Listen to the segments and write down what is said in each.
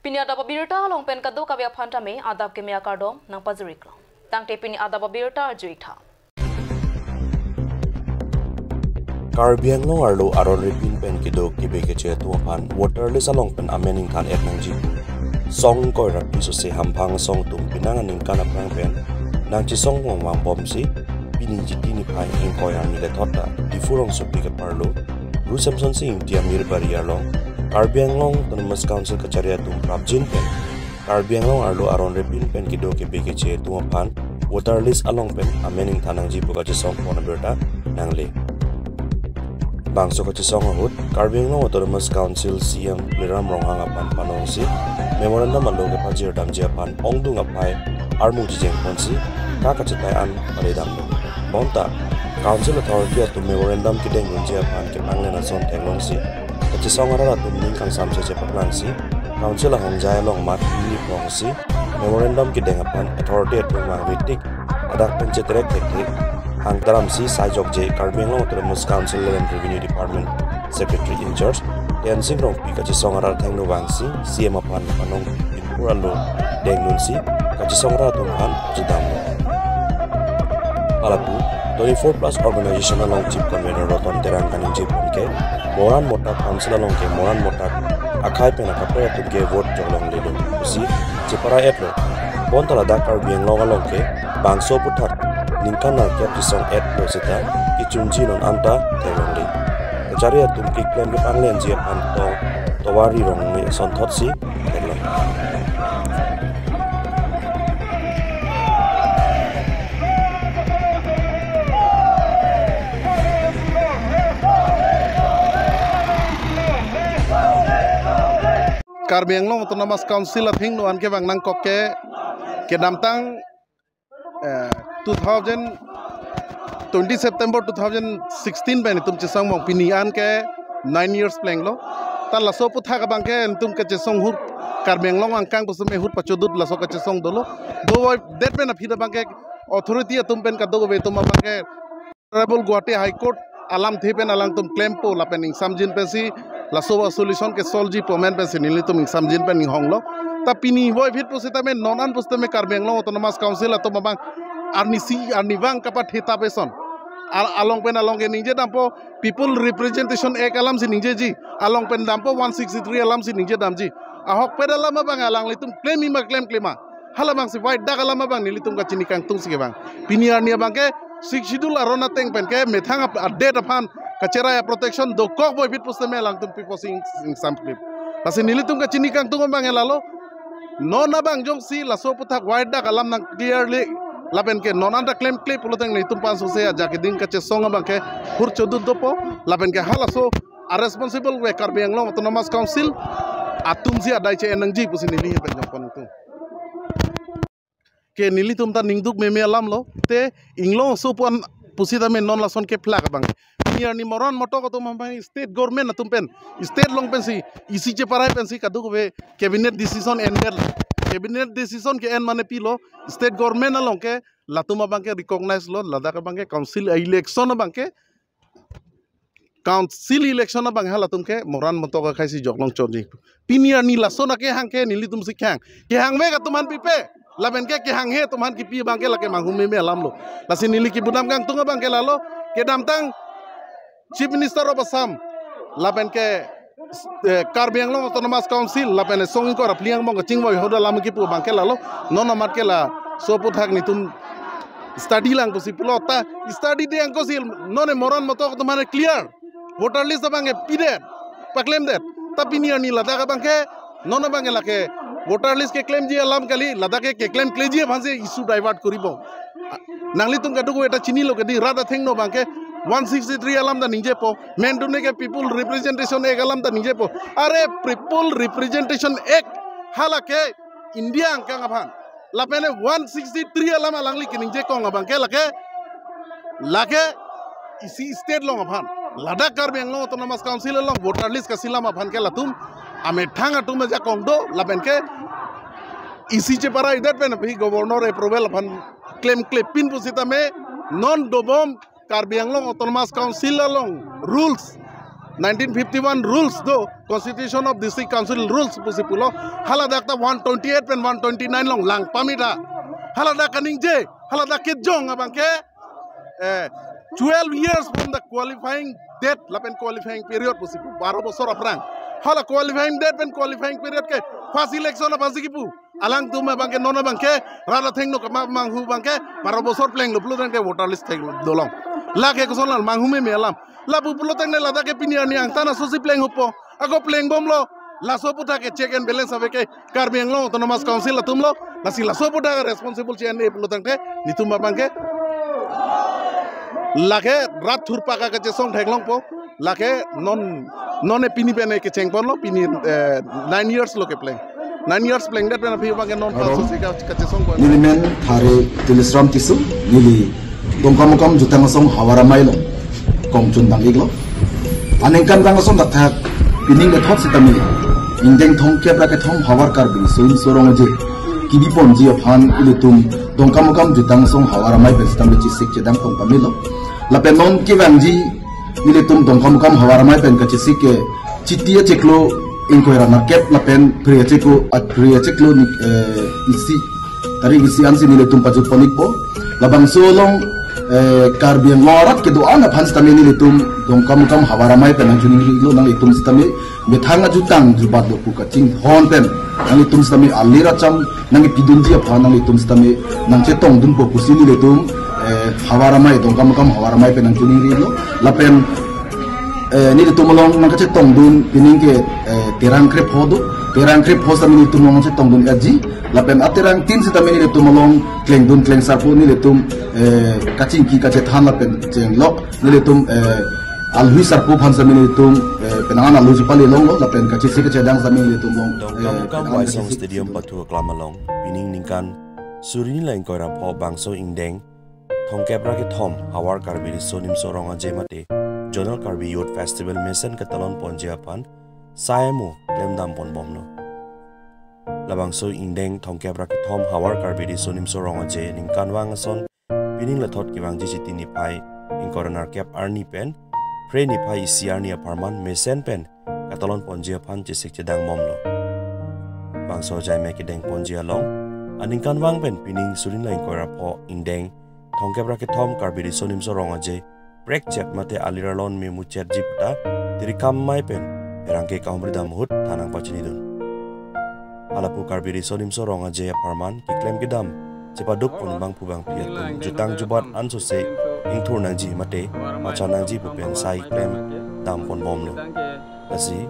Pini adab birta long pen kadu kabya phanta me adab ke mya kardom nang pajurik long. Tang te pini adab birta juitha. Karbiang long arlo aron ripin pen kido kibe ke che tuapan waterless along pen amening kan et nang jipu. Song koi rapi so se hampang song tum pinangan ning kan aprang pen nang chi song wang wang bom si pini jiti ni pai ing koi ang nile thota di furong sopi ke parlo Ru Samson Singh dia mir bariar long Karbiang long Autonomous Council kacaria tum prabjin pen Karbiang long arlo aron ripin pen kido kibe ke che tuapan waterless along pen amening tanang jipu ka che song pona berta nang le Bangso ko chisong ahut, Karbiang long Autonomous Council CM Liram Ronghang apan panong si memorandum alo ke pajir dam japan ongdung apai armung jijeng ponsi kakacitay an paredam lo. Bonta, Council Authority at memorandum kideng yung japan ke panglena son tenglong si kachisong arara tumning kang samse jepaklang si Council ahong jaya long mat ini pong si memorandum kideng apan Authority at tumang vitik adak pencetrek teknik Hang dalam si Sajok J Karbiang long Autonomous Council and Revenue Department Secretary in charge dan singrong pi kachisong arar thang no bang si CM apan panong pinpura lo deng nun si kachisong arar tumhan jidam lo alapu 24 plus organization along chief convener roton terang kaning chief ke moran mota council along ke moran mota akai pena kapra tumke vote jolong le lo si chipara etlo bon tala da Karbiang long along ke bangso puthak Ningkan na kaya pisong et lo sita ichunji non anta taylong li. Kacari atum kiklem ke panglen jia anto tawari rong ni son thot si taylong. Karbiang long Autonomous Council athing no an ke bang nang kokke ke damtang 2020 September 2016 ben tum chesang mong pinian ke 9 years pleng lo ta laso putha ka bangke tum ke chesong hur Karbiang long angkang pusme hur pachudut laso ka chesong dolo do that ben apida bangke authority tum pen ka do be tum bangke Honorable Guwahati High Court alam thepen alang tum claim po lapening samjin pensi laso solution ke solji pomen pensi nili tum samjin pen honglo ta pini boy vit pusita men nonan pustame Karbiang long Autonomous Council ato mabang arni bang kapat hita peson along pen along ke ninje dampo people representation ek alam si ninje ji along pen dampo 163 alam si ninje damji ahok pedala mabang alang litum claim hala bang si white dak alam mabang nilitum ka chinikang tung si bang pini arni bang ke six schedule arona teng pen ke methang update upon kachera protection do kok boy vit pustame alang tum people sing some clip lasi nilitum ka chinikang tung bang elalo no na bang jong si laso puthak white dak alam nang clearly lapen ke nonanda claim clip uluteng ni tumpan sose jake ding kache songa bangke hur chodut dopo lapen ke halaso a responsible we Karbiang long Autonomous Council atum si adai che enangji pusi nili pe jongpon tu ke nili tum ta ningduk meme alam lo te inglo so pon pusi ta me non lason ke flag bang niar ni moron moto ko tum bang state government atum pen state long pen si isi che parai pen si kadu be cabinet decision ended cabinet decision ke en mane pilo state government along ke latuma bangke recognize lo ladaka bangke council election bangke council election bang halatum ke moran montoka khaisi joklong chodi pinia ni lasona ke hang ke nili tum sikhang ke hang me ka tuman pipe laben ke hang he tuman ki pi bangke lake manghum me alam lo lasi nili ki budam kang tunga bangke lalo ke damtang chief minister of Assam laben ke Karbiang long Autonomous Council lapen song ko rapliang mong chingboy hoda lam ki pu bangke lalo nona mat ke la so puthak ni tum study lang ko si pilota study de angko sil none moran moto ko tumane clear voter list bange pide paklem det tapi ni ani lada ka bangke nona bange lake voter list ke claim ji alam kali lada ke claim kleji bhanse issue divert koribo nangli tum kadu eta chini lo kedi rada thing no bangke 163 alam da ninje po men dune ke people representation ek alam da ninje po are people representation ek halake India angkang aphan lapene 163 alam alangli ke ninje kong abang ke lake isi state long aphan Ladakh Karbiang long Autonomous Council long voter list ka silam aphan ke latum ame thang atum ja kong do lapen ke isi che para idat pen bhi governor approval aphan claim pin pusita me non dobom Karbiang long Autonomous Council long rules 1951 rules do Constitution of District Council rules pusipulo halada ta 128 pen 129 long lang pamita halada kaning je halada kejong abangke 12 years from the qualifying date lapen qualifying period pusipu 12 bosor aprang hala qualifying date pen qualifying period ke first election of Azikipu alang tuma bangke nona bangke rada thengno kama manghu bangke 12 bosor playing lo pulu tangke voter list theng dolong lake ko sonal manghu me melam la pupulo tangne lada ke piniani ang tana sosi playing upo ako playing bomlo la soputa ke check and balance ave ke Karbiang Long autonomous council la tumlo la si la soputa responsible chen e pulo tangte nitumba bangke lake rat thurpa ka ke song thaglong po lake non e pini pene ke cheng ponlo pini 9 years lo ke playing 9 years playing that pena phi bangke non sosi ka song nili men thare tilisram tisu nili dongkam jutang song hawara mailo kong chundang iglo anengkan dang som dathak pining le thot sitami indeng thong kebra ke thong hawar kar bi soin sorong je kibi ponji afan ilutum dongkam jutang song hawara mai bestam le chisik chedang tong pamilo la penon ki wangji ilutum dongkam hawara mai pen ka chisik ke chitia cheklo inkoira na kep la pen priya cheklo ni isi tari isi ansi ilutum pajut ponikpo labang solong Karbiang Lorat ke doa na phans tami ni litum dongkam hawaramai pen juni lo nang litum stami bethanga jutang jubat lo puka ching hon pen nang litum stami alira cham nang pidunji apha nang litum stami nang chetong dun po kusini litum hawaramai dongkam hawaramai pen juni lo lapen ni litum long nang chetong dun pining ke terang krep hosami litum long chetong dun aji lapen aterang tin sitami ni litum long kleng dun kleng sarpo ni litum kacing ki kace than lapen jeng lok ni litum alhui sarpo phan sami ni litum penangan alhui pali long lo lapen kace se kace dang sami ni litum long dongkam waisong stadium patu klamalong pining ningkan surini lain koira pho bangso ingdeng thongkebra ke thom hawar karbi sonim soronga jemate jonal karbi youth festival mission ke talon ponjiapan saemu lemdam ponbomno labangso ingdeng thongkebra ke thom hawar karbi sonim soronga je ningkan wangason pining la thot ki wangji chiti ni pai ingkoranar cap arni pen pre ni pai CR ni aparman mesen pen katalon ponjia phan chisik chedang momlo bangso jai me ki deng ponjia long aningkan wang pen pining surin lain koira pho ingdeng thongkebra ke thom karbiri sonim soronga je break chat mate aliralon me muchet jipta tirikam mai pen erangke kaumridam hut thanang pachinidun alapu karbiri sonim soronga je aparman ki claim kidam cepaduk pun bang pubang piatum jutang jubat anso se ingthur nangji mate macha nangji pupen sai klem dam pon bomlo asi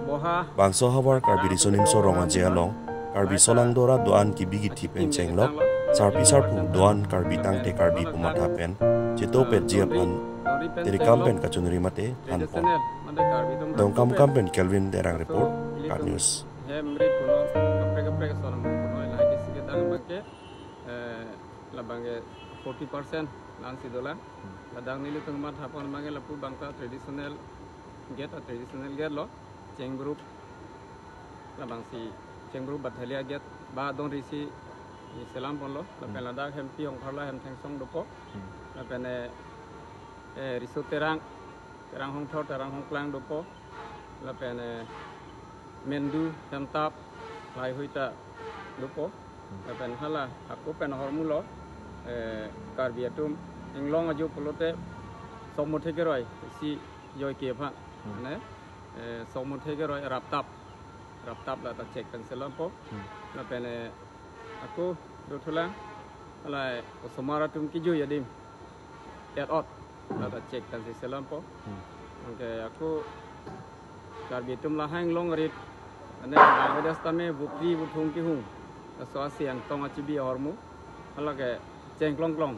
bangso hawar karbiri sonim soronga je along karbi solang dora doan ki bigi thipen chenglok sarpu doan karbi tangte karbi pumata pen chito pet jiapan teri kampen kachunri mate hanpon dongkam kampen Kelvin derang report Kat News Labangge 40% lansi dola ladang nili tengmat hapon mangi lapu bangka tradisional get lo ceng group labang si ceng group bathalia get ba don risi selam pon lo lapen ladak hem pi ong kharla hem theng song dopo lapen risu terang hong thor terang hong klang dopo lapen mendu hem tap lai huita dopo lapen hala aku pen hormulo karbiatum inglong aju pelote somothe geroi si joy ke pha ne somothe geroi raptap la ta check kan selampo la pene aku dotula ala somaratum ki joy yadim at out la ta check kan selampo oke aku karbiatum la hang long rit ane bangladesh tame bukri buthung ki hung so asiang tong achibi hormu ala ke ceng klong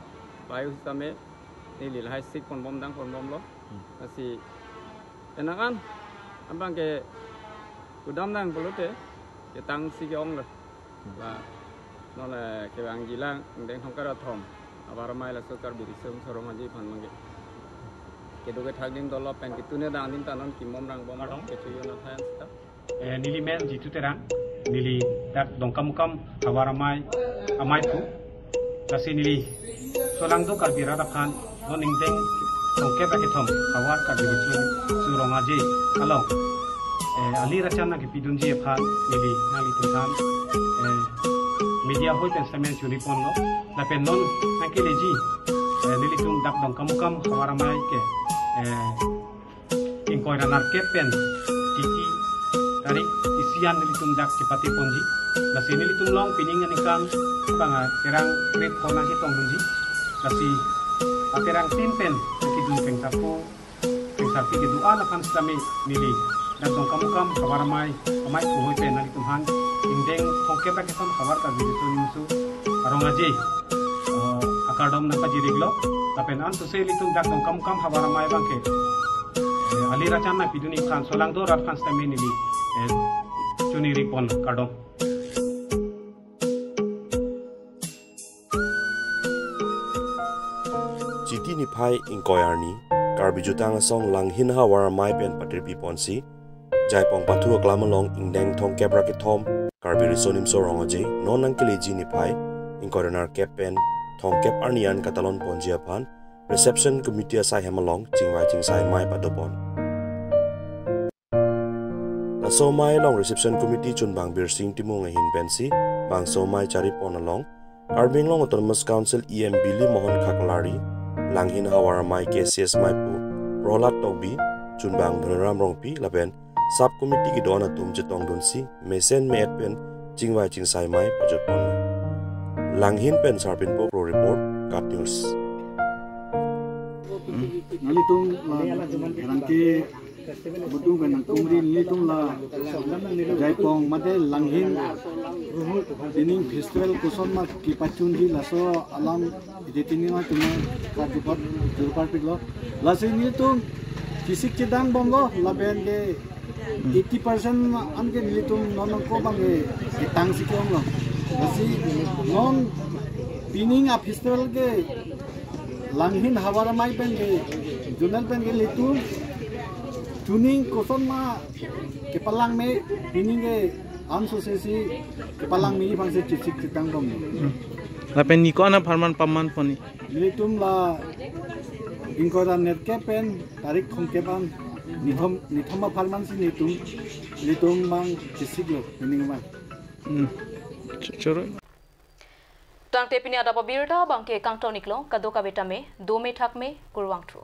bayu tame ni lil hai sik pon bom dang pon bom lo asi enakan ambang ke udam dang polote ke tang si ke ong la no la ke bang jilang deng thong kara thom abar mai la sokar biri som sorong aji phan mangi ke doge thagding dolo pen ke tune dang din tanon ki mom rang bom ke chuyo na than sta nili men jitu terang nili tak dongkam hawaramai amai tu kasi nili solang do karbira dakan non ingdeng tongke paketom awat ka bisu surongaje along ali rachana ke pidunji phan nili nali tinhan media hoi pen stamen churi pon lo la pen non nakeleji nili tum dak dong kam hawaramai ke ingkoi ranar kepen titi tarik isian nili tum dak cipati ponji la sini nili tum long piningan ikan banga terang krip kona si tong bunji kasi aterang tinpen kidun pengsapu pengsapi kedua la kan stame nili dan tong kam hawaramai amai kuhoi pen nali tumhan indeng tongke paketon hawar ka bisu musu arongaje akadom napa jiriglo tapen an to seli tum dak tong kam hawaramai bangke ali rachana piduni khan solang do rat khan stame nili chuni ripon kadom Jiti ni phai inkoyarni karbijutang song langhin hawar mai pen patir piponsi jaipong pathu klamalong ingdeng thong kebra ki thom karbiri sonim sorongaje non angkeleji ni phai inkoranar kepen thong kep arnian katalon ponjia phan reception committee sai hemalong chingwai chingsai mai padopon la somai long reception committee chunbang birsing timung hin pensi bang somai chari pon along Karbing long autonomous council EM Billy Mohon Khaklari langhin hawar mai KCS mai pu prolat tokbi chunbang dhanram rongpi laben sub committee ki dona tum jetong dunsi mesen met pen chingwai chingsai mai pajopon langhin pen sarpin po pro report kat news nalitung rangke butung benang tumri nalitung la jaipong mate langhin dining festival kuson ma kipachun di laso alam idetini ma tuma kajupat jurpar piglo lasi nalitung fisik cedang bomlo laben ke 80% anke nalitung non ko bange tang sikong lo lasi non dining a festival ke langhin hawara mai pen ke junal pen ke litung tuning koson ma kepalang me dining ke ansosesi kepalang mi bangse cicik citang dom lapen ni ko ana farman pamman poni litum la ingkora net kepen tarik khong kepan nithoma farman si litum bang cicik lo dining ma choro tang te pini ada babirda bangke kangtau niklo kadoka beta me 2 me thak me kurwang thru